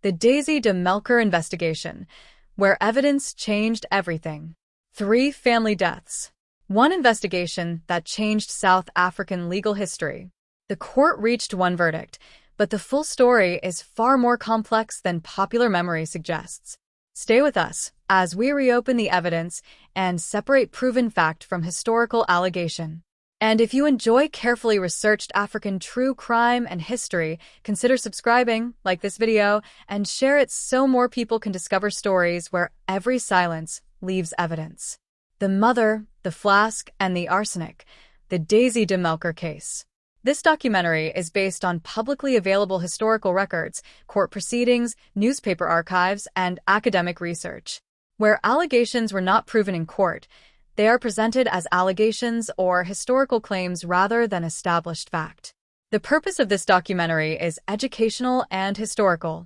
The Daisy de Melker investigation, where evidence changed everything. 3 family deaths. One investigation that changed South African legal history. The court reached one verdict, but the full story is far more complex than popular memory suggests. Stay with us as we reopen the evidence and separate proven fact from historical allegation. And if you enjoy carefully researched African true crime and history, consider subscribing, like this video, and share it so more people can discover stories where every silence leaves evidence. The Mother, the Flask, and the Arsenic, the Daisy de Melker case. This documentary is based on publicly available historical records, court proceedings, newspaper archives, and academic research. Where allegations were not proven in court, they are presented as allegations or historical claims rather than established fact. The purpose of this documentary is educational and historical.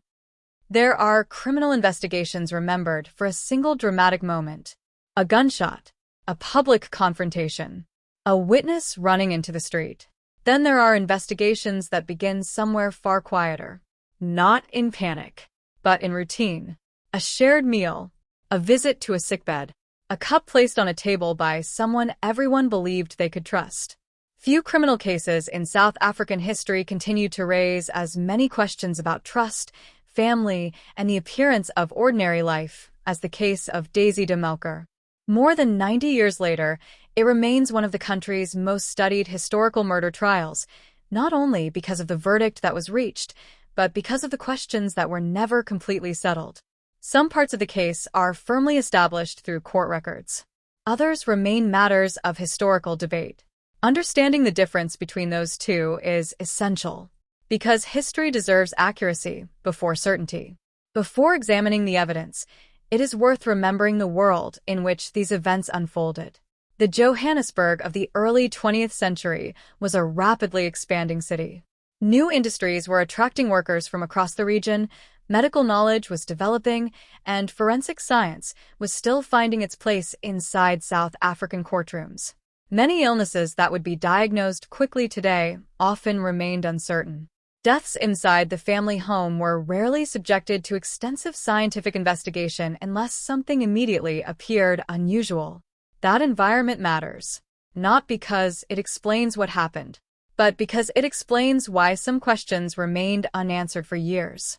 There are criminal investigations remembered for a single dramatic moment. A gunshot, a public confrontation, a witness running into the street. Then there are investigations that begin somewhere far quieter, not in panic, but in routine. A shared meal, a visit to a sickbed, a cup placed on a table by someone everyone believed they could trust. Few criminal cases in South African history continue to raise as many questions about trust, family, and the appearance of ordinary life as the case of Daisy de Melker. More than 90 years later, it remains one of the country's most studied historical murder trials, not only because of the verdict that was reached, but because of the questions that were never completely settled. Some parts of the case are firmly established through court records. Others remain matters of historical debate. Understanding the difference between those two is essential, because history deserves accuracy before certainty. Before examining the evidence, it is worth remembering the world in which these events unfolded. The Johannesburg of the early 20th century was a rapidly expanding city. New industries were attracting workers from across the region, medical knowledge was developing, and forensic science was still finding its place inside South African courtrooms. Many illnesses that would be diagnosed quickly today often remained uncertain. Deaths inside the family home were rarely subjected to extensive scientific investigation unless something immediately appeared unusual. That environment matters, not because it explains what happened, but because it explains why some questions remained unanswered for years.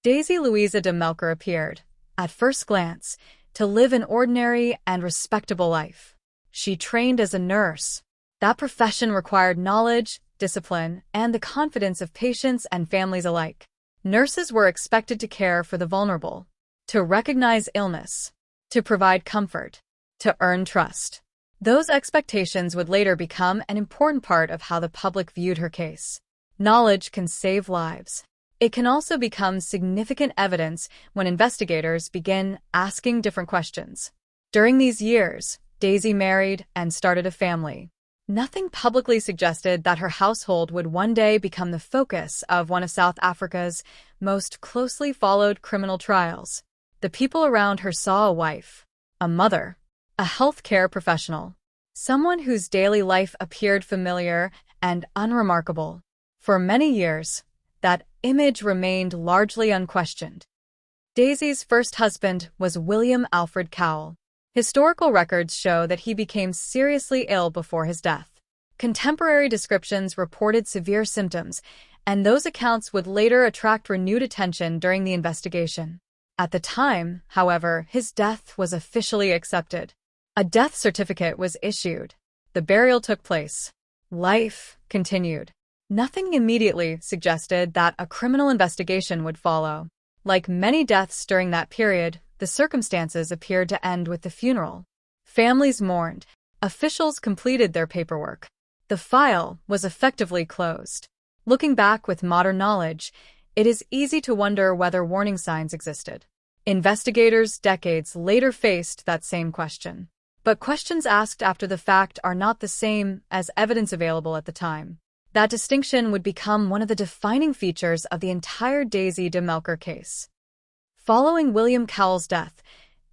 Daisy Louisa de Melker appeared, at first glance, to live an ordinary and respectable life. She trained as a nurse. That profession required knowledge, discipline, and the confidence of patients and families alike. Nurses were expected to care for the vulnerable, to recognize illness, to provide comfort, to earn trust. Those expectations would later become an important part of how the public viewed her case. Knowledge can save lives. It can also become significant evidence when investigators begin asking different questions. During these years, Daisy married and started a family. Nothing publicly suggested that her household would one day become the focus of one of South Africa's most closely followed criminal trials. The people around her saw a wife, a mother, a healthcare professional, someone whose daily life appeared familiar and unremarkable. For many years, that image remained largely unquestioned. Daisy's first husband was William Alfred Cowell. Historical records show that he became seriously ill before his death. Contemporary descriptions reported severe symptoms, and those accounts would later attract renewed attention during the investigation. At the time, however, his death was officially accepted. A death certificate was issued. The burial took place. Life continued. Nothing immediately suggested that a criminal investigation would follow. Like many deaths during that period, the circumstances appeared to end with the funeral. Families mourned. Officials completed their paperwork. The file was effectively closed. Looking back with modern knowledge, it is easy to wonder whether warning signs existed. Investigators decades later faced that same question. But questions asked after the fact are not the same as evidence available at the time. That distinction would become one of the defining features of the entire Daisy de Melker case. Following William Cowell's death,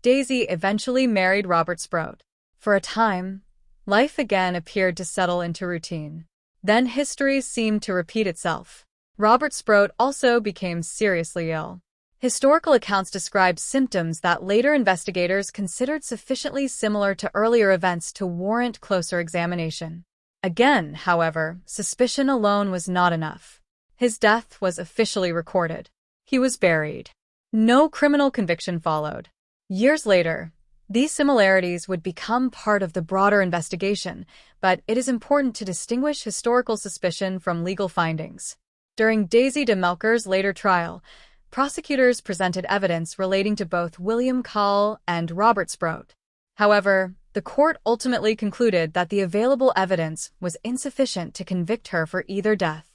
Daisy eventually married Robert Sproat. For a time, life again appeared to settle into routine. Then history seemed to repeat itself. Robert Sproat also became seriously ill. Historical accounts describe symptoms that later investigators considered sufficiently similar to earlier events to warrant closer examination. Again, however, suspicion alone was not enough. His death was officially recorded. He was buried. No criminal conviction followed. Years later, these similarities would become part of the broader investigation, but it is important to distinguish historical suspicion from legal findings. During Daisy de Melker's later trial, prosecutors presented evidence relating to both William Call and Robert Sproat. However, the court ultimately concluded that the available evidence was insufficient to convict her for either death.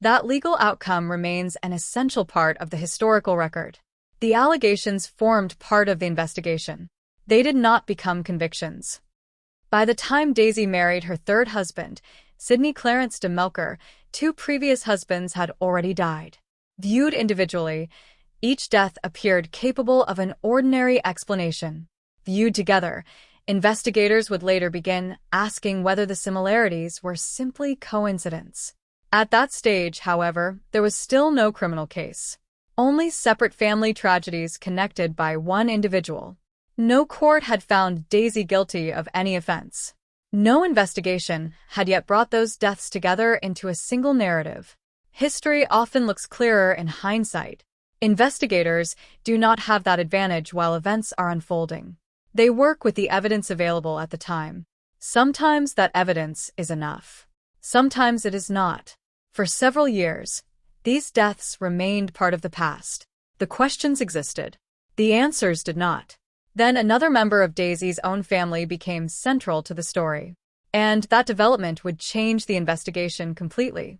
That legal outcome remains an essential part of the historical record. The allegations formed part of the investigation. They did not become convictions. By the time Daisy married her third husband, Sidney Clarence de Melker, two previous husbands had already died. Viewed individually, each death appeared capable of an ordinary explanation. Viewed together, investigators would later begin asking whether the similarities were simply coincidence. At that stage, however, there was still no criminal case. Only separate family tragedies connected by one individual. No court had found Daisy guilty of any offense. No investigation had yet brought those deaths together into a single narrative. History often looks clearer in hindsight. Investigators do not have that advantage while events are unfolding. They work with the evidence available at the time. Sometimes that evidence is enough. Sometimes it is not. For several years, these deaths remained part of the past. The questions existed. The answers did not. Then another member of Daisy's own family became central to the story. And that development would change the investigation completely.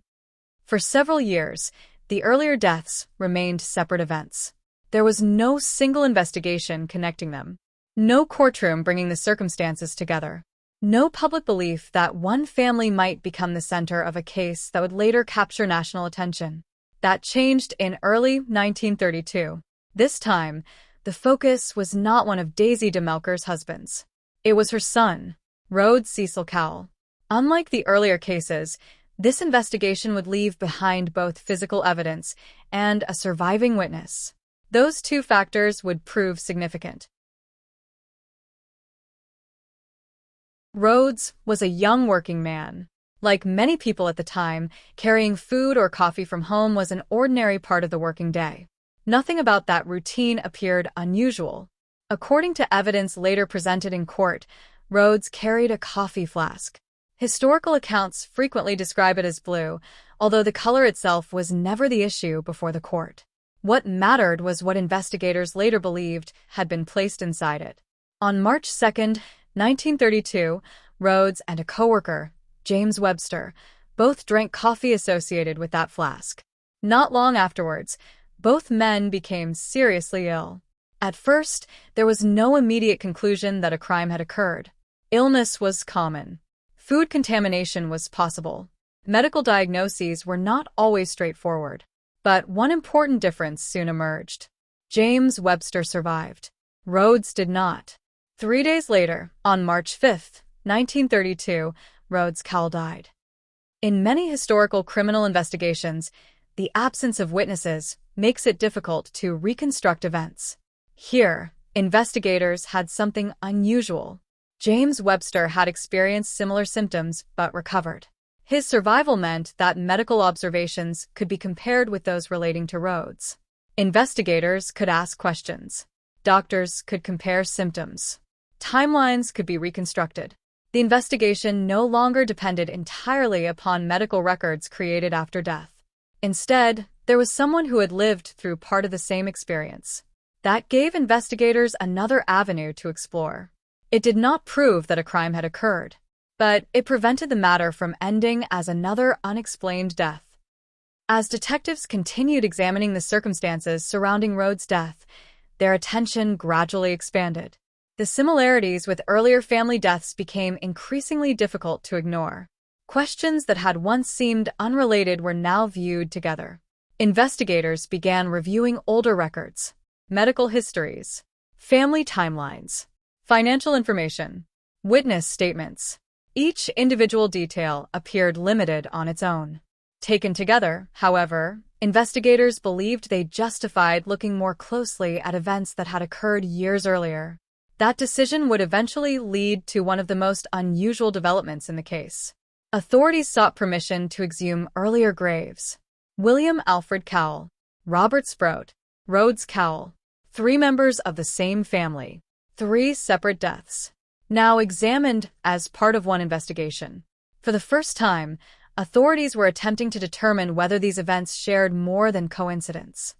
For several years, the earlier deaths remained separate events. There was no single investigation connecting them. No courtroom bringing the circumstances together. No public belief that one family might become the center of a case that would later capture national attention. That changed in early 1932. This time, the focus was not one of Daisy de Melker's husbands. It was her son, Rhodes Cecil Cowell. Unlike the earlier cases, this investigation would leave behind both physical evidence and a surviving witness. Those two factors would prove significant. Rhodes was a young working man. Like many people at the time, carrying food or coffee from home was an ordinary part of the working day. Nothing about that routine appeared unusual. According to evidence later presented in court, Rhodes carried a coffee flask. Historical accounts frequently describe it as blue, although the color itself was never the issue before the court. What mattered was what investigators later believed had been placed inside it. On March 2, 1932, Rhodes and a coworker, James Webster, both drank coffee associated with that flask. Not long afterwards, both men became seriously ill. At first, there was no immediate conclusion that a crime had occurred. Illness was common. Food contamination was possible. Medical diagnoses were not always straightforward. But one important difference soon emerged. James Webster survived. Rhodes did not. 3 days later, on March 5, 1932, Rhodes Cowell died. In many historical criminal investigations, the absence of witnesses makes it difficult to reconstruct events. Here, investigators had something unusual. James Webster had experienced similar symptoms but recovered. His survival meant that medical observations could be compared with those relating to Rhodes. Investigators could ask questions. Doctors could compare symptoms. Timelines could be reconstructed. The investigation no longer depended entirely upon medical records created after death. Instead, there was someone who had lived through part of the same experience. That gave investigators another avenue to explore. It did not prove that a crime had occurred, but it prevented the matter from ending as another unexplained death. As detectives continued examining the circumstances surrounding Rhodes' death, their attention gradually expanded. The similarities with earlier family deaths became increasingly difficult to ignore. Questions that had once seemed unrelated were now viewed together. Investigators began reviewing older records, medical histories, family timelines, financial information, witness statements. Each individual detail appeared limited on its own. Taken together, however, Investigators believed they justified looking more closely at events that had occurred years earlier. That decision would eventually lead to one of the most unusual developments in the case. Authorities sought permission to exhume earlier graves. William Alfred Cowell, Robert Sproat, Rhodes Cowell, 3 members of the same family, 3 separate deaths, now examined as part of one investigation. For the first time, authorities were attempting to determine whether these events shared more than coincidence.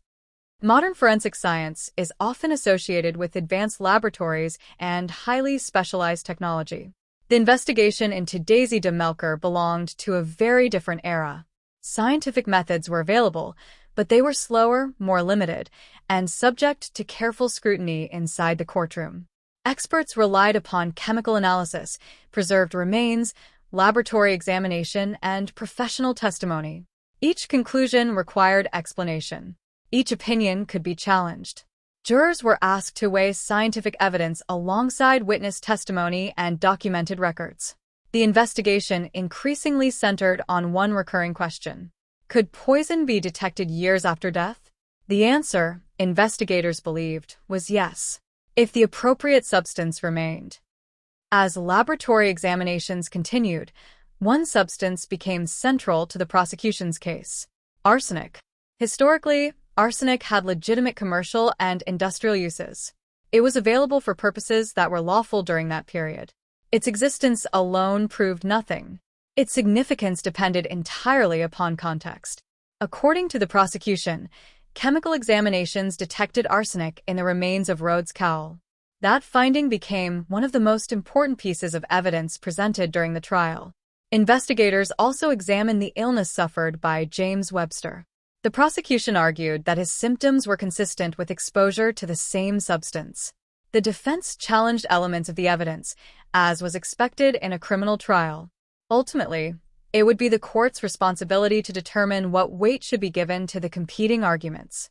Modern forensic science is often associated with advanced laboratories and highly specialized technology. The investigation into Daisy de Melker belonged to a very different era. Scientific methods were available, but they were slower, more limited, and subject to careful scrutiny inside the courtroom. Experts relied upon chemical analysis, preserved remains, laboratory examination, and professional testimony. Each conclusion required explanation. Each opinion could be challenged. Jurors were asked to weigh scientific evidence alongside witness testimony and documented records. The investigation increasingly centered on one recurring question. Could poison be detected years after death? The answer, investigators believed, was yes, if the appropriate substance remained. As laboratory examinations continued, one substance became central to the prosecution's case: arsenic. Historically, arsenic had legitimate commercial and industrial uses. It was available for purposes that were lawful during that period. Its existence alone proved nothing. Its significance depended entirely upon context. According to the prosecution, chemical examinations detected arsenic in the remains of Rhodes Cowell. That finding became one of the most important pieces of evidence presented during the trial. Investigators also examined the illness suffered by James Webster. The prosecution argued that his symptoms were consistent with exposure to the same substance. The defense challenged elements of the evidence, as was expected in a criminal trial. Ultimately, it would be the court's responsibility to determine what weight should be given to the competing arguments.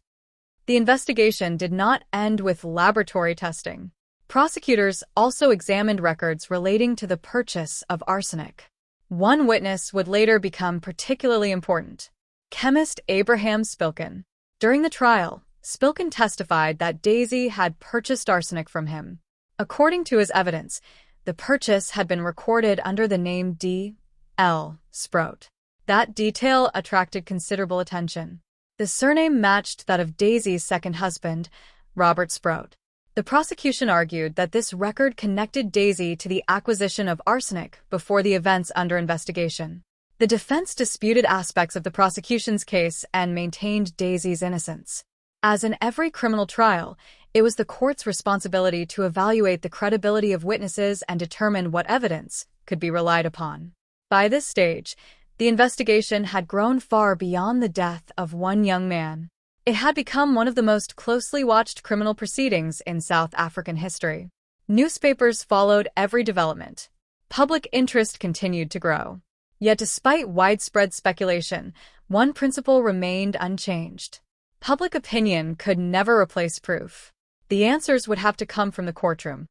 The investigation did not end with laboratory testing. Prosecutors also examined records relating to the purchase of arsenic. One witness would later become particularly important: chemist Abraham Spilkin. During the trial, Spilkin testified that Daisy had purchased arsenic from him. According to his evidence, the purchase had been recorded under the name D.L. Sproat. That detail attracted considerable attention. The surname matched that of Daisy's second husband, Robert Sproat. The prosecution argued that this record connected Daisy to the acquisition of arsenic before the events under investigation. The defense disputed aspects of the prosecution's case and maintained Daisy's innocence. As in every criminal trial, it was the court's responsibility to evaluate the credibility of witnesses and determine what evidence could be relied upon. By this stage, the investigation had grown far beyond the death of one young man. It had become one of the most closely watched criminal proceedings in South African history. Newspapers followed every development. Public interest continued to grow. Yet despite widespread speculation, one principle remained unchanged. Public opinion could never replace proof. The answers would have to come from the courtroom.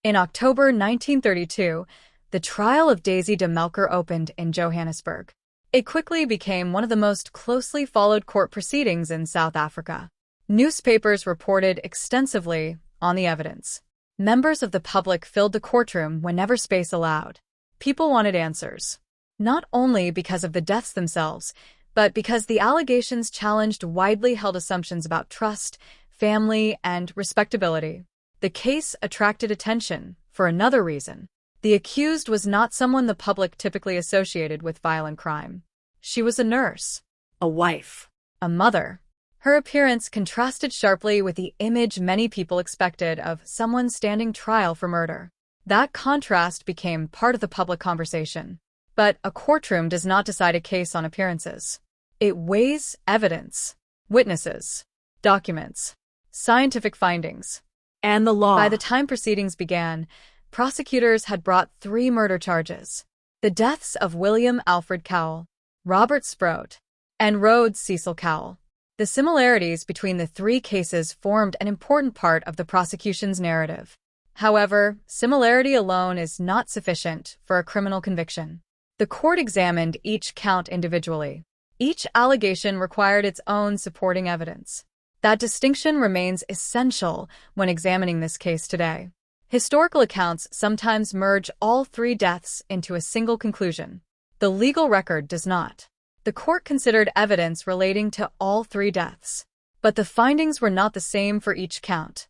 In October 1932, the trial of Daisy de Melker opened in Johannesburg. It quickly became one of the most closely followed court proceedings in South Africa. Newspapers reported extensively on the evidence. Members of the public filled the courtroom whenever space allowed. People wanted answers, not only because of the deaths themselves, but because the allegations challenged widely held assumptions about trust, family, and respectability. The case attracted attention for another reason. The accused was not someone the public typically associated with violent crime. She was a nurse, a wife, a mother. Her appearance contrasted sharply with the image many people expected of someone standing trial for murder. That contrast became part of the public conversation. But a courtroom does not decide a case on appearances. It weighs evidence, witnesses, documents, scientific findings, and the law. By the time proceedings began, prosecutors had brought 3 murder charges: the deaths of William Alfred Cowell, Robert Sproat, and Rhodes Cecil Cowell. The similarities between the 3 cases formed an important part of the prosecution's narrative. However, similarity alone is not sufficient for a criminal conviction. The court examined each count individually. Each allegation required its own supporting evidence. That distinction remains essential when examining this case today. Historical accounts sometimes merge all three deaths into a single conclusion. The legal record does not. The court considered evidence relating to all three deaths, but the findings were not the same for each count.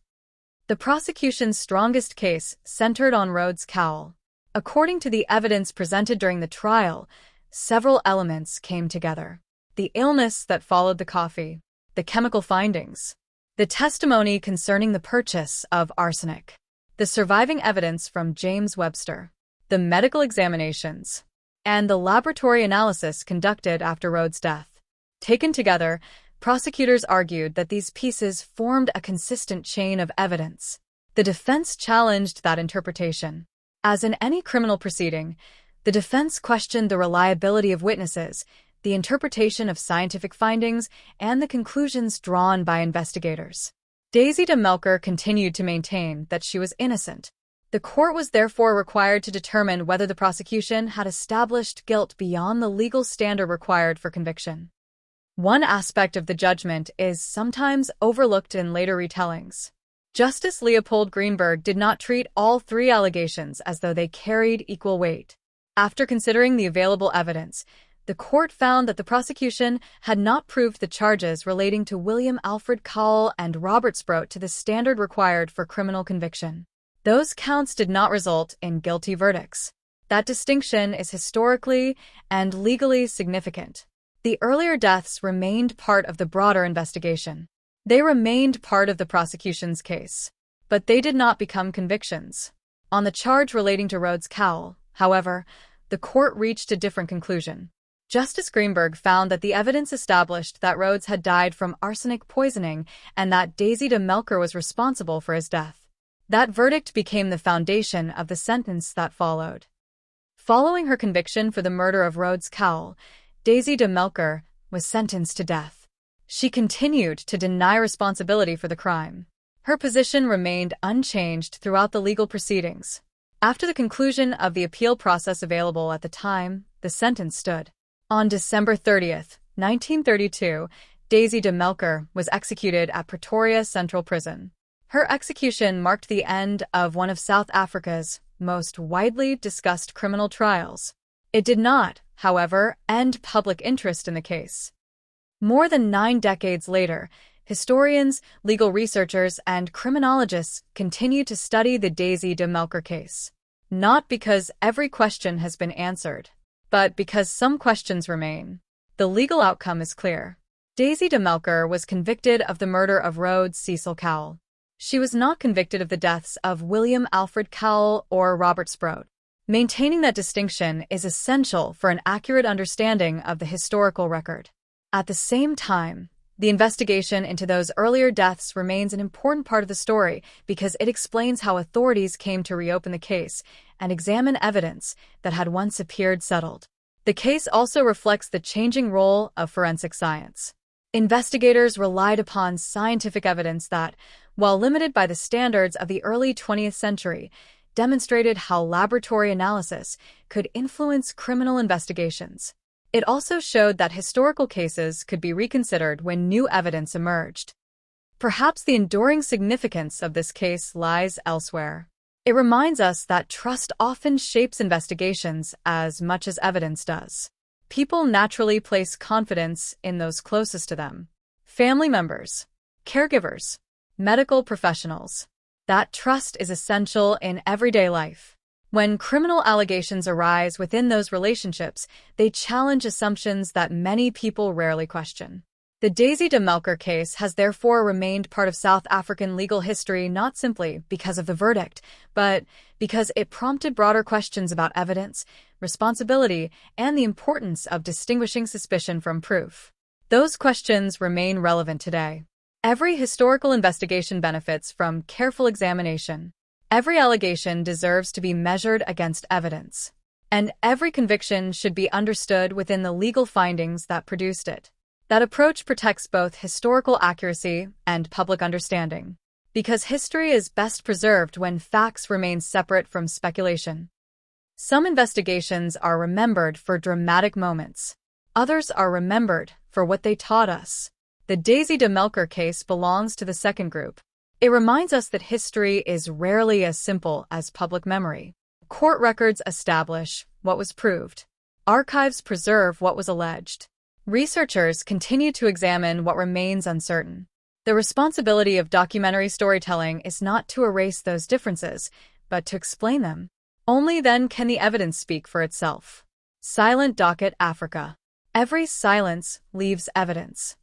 The prosecution's strongest case centered on Rhodes Cowell. According to the evidence presented during the trial, several elements came together. The illness that followed the coffee, the chemical findings, the testimony concerning the purchase of arsenic, the surviving evidence from James Webster, the medical examinations, and the laboratory analysis conducted after Rhodes' death. Taken together, prosecutors argued that these pieces formed a consistent chain of evidence. The defense challenged that interpretation. As in any criminal proceeding, the defense questioned the reliability of witnesses, the interpretation of scientific findings, and the conclusions drawn by investigators. Daisy de Melker continued to maintain that she was innocent. The court was therefore required to determine whether the prosecution had established guilt beyond the legal standard required for conviction. One aspect of the judgment is sometimes overlooked in later retellings. Justice Leopold Greenberg did not treat all three allegations as though they carried equal weight. After considering the available evidence, the court found that the prosecution had not proved the charges relating to William Alfred Cowell and Robert Sproat to the standard required for criminal conviction. Those counts did not result in guilty verdicts. That distinction is historically and legally significant. The earlier deaths remained part of the broader investigation. They remained part of the prosecution's case, but they did not become convictions. On the charge relating to Rhodes Cowell, however, the court reached a different conclusion. Justice Greenberg found that the evidence established that Rhodes had died from arsenic poisoning and that Daisy de Melker was responsible for his death. That verdict became the foundation of the sentence that followed. Following her conviction for the murder of Rhodes Cowell, Daisy de Melker was sentenced to death. She continued to deny responsibility for the crime. Her position remained unchanged throughout the legal proceedings. After the conclusion of the appeal process available at the time, the sentence stood. On December 30, 1932, Daisy de Melker was executed at Pretoria Central Prison. Her execution marked the end of one of South Africa's most widely discussed criminal trials. It did not, however, end public interest in the case. More than 9 decades later, historians, legal researchers, and criminologists continue to study the Daisy de Melker case. Not because every question has been answered, but because some questions remain. The legal outcome is clear. Daisy de Melker was convicted of the murder of Rhodes Cecil Cowell. She was not convicted of the deaths of William Alfred Cowell or Robert Sproat. Maintaining that distinction is essential for an accurate understanding of the historical record. At the same time, the investigation into those earlier deaths remains an important part of the story because it explains how authorities came to reopen the case and examine evidence that had once appeared settled. The case also reflects the changing role of forensic science. Investigators relied upon scientific evidence that, while limited by the standards of the early 20th century, demonstrated how laboratory analysis could influence criminal investigations. It also showed that historical cases could be reconsidered when new evidence emerged. Perhaps the enduring significance of this case lies elsewhere. It reminds us that trust often shapes investigations as much as evidence does. People naturally place confidence in those closest to them. Family members, caregivers, medical professionals. That trust is essential in everyday life. When criminal allegations arise within those relationships, they challenge assumptions that many people rarely question. The Daisy de Melker case has therefore remained part of South African legal history not simply because of the verdict, but because it prompted broader questions about evidence, responsibility, and the importance of distinguishing suspicion from proof. Those questions remain relevant today. Every historical investigation benefits from careful examination. Every allegation deserves to be measured against evidence. And every conviction should be understood within the legal findings that produced it. That approach protects both historical accuracy and public understanding. Because history is best preserved when facts remain separate from speculation. Some investigations are remembered for dramatic moments. Others are remembered for what they taught us. The Daisy de Melker case belongs to the second group. It reminds us that history is rarely as simple as public memory. Court records establish what was proved. Archives preserve what was alleged. Researchers continue to examine what remains uncertain. The responsibility of documentary storytelling is not to erase those differences, but to explain them. Only then can the evidence speak for itself. Silent Docket Africa. Every silence leaves evidence.